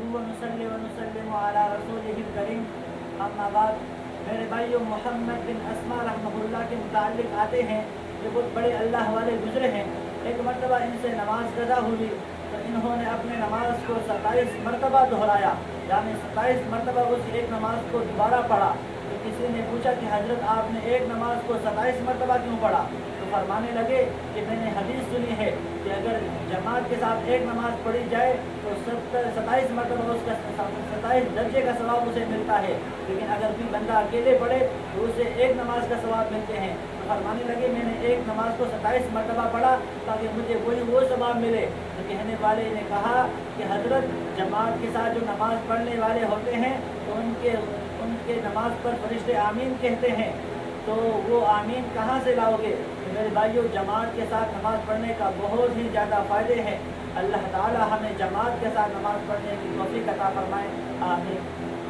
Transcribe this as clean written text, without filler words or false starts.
व नुसल्ली व नुसल्लिमु अला रसूलिहिल करीम। अम्मा बाद, मेरे भाइयों, मोहम्मद बिन अस्मा रहमतुल्लाह के मुताल्लिक आते हैं, ये बहुत बड़े अल्लाह वाले गुजरे हैं। एक मरतबा इनसे नमाज कज़ा हुई तो इन्होंने अपने नमाज को 27 मरतबा दोहराया, यानी 27 मरतबा उस एक नमाज को दोबारा पढ़ा। तो किसी ने पूछा कि हजरत आपने एक नमाज को 27 मरतबा क्यों पढ़ा? तो फरमाने लगे कि मैंने हदीस सुनी है कि अगर जमात के साथ एक नमाज पढ़ी जाए तो 27 मरतबा उसका 27 दर्जे का सवाब उसे मिलता है, लेकिन अगर कोई बंदा अकेले पढ़े तो उसे एक नमाज का सवाब मिलते हैं। तो फरमाने लगे मैंने एक नमाज को 27 मरतबा पढ़ा ताकि मुझे वो सवाब मिले। तो कहने वाले ने कहा कि हजरत, जमात के साथ जो नमाज पढ़ने वाले होते हैं तो उनके नमाज पर फरिश्ते आमीन कहते हैं, तो वो आमीन कहाँ से लाओगे? तो मेरे भाइयों, जमात के साथ नमाज पढ़ने का बहुत ही ज़्यादा फ़ायदे हैं। अल्लाह ताला हमें जमात के साथ नमाज पढ़ने की तौफीक अता फरमाए। आमीन।